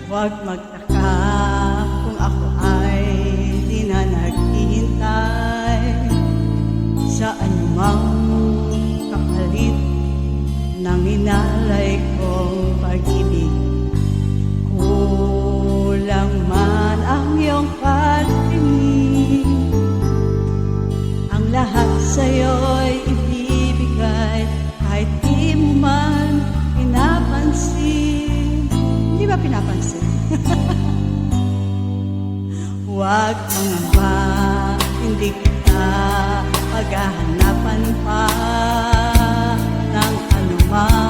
Huwag magtaka kung ako ay di na naghihintay sa anumang kapalit ng inalay kong pag-ibig. Kulang man ang iyong pagtingin, ang lahat sa'yo'y ibibigay kahit di mo man pinapansin. Di ba pinapansin? Huwag mangamba, hindi kita paghahanapan pa ng anumang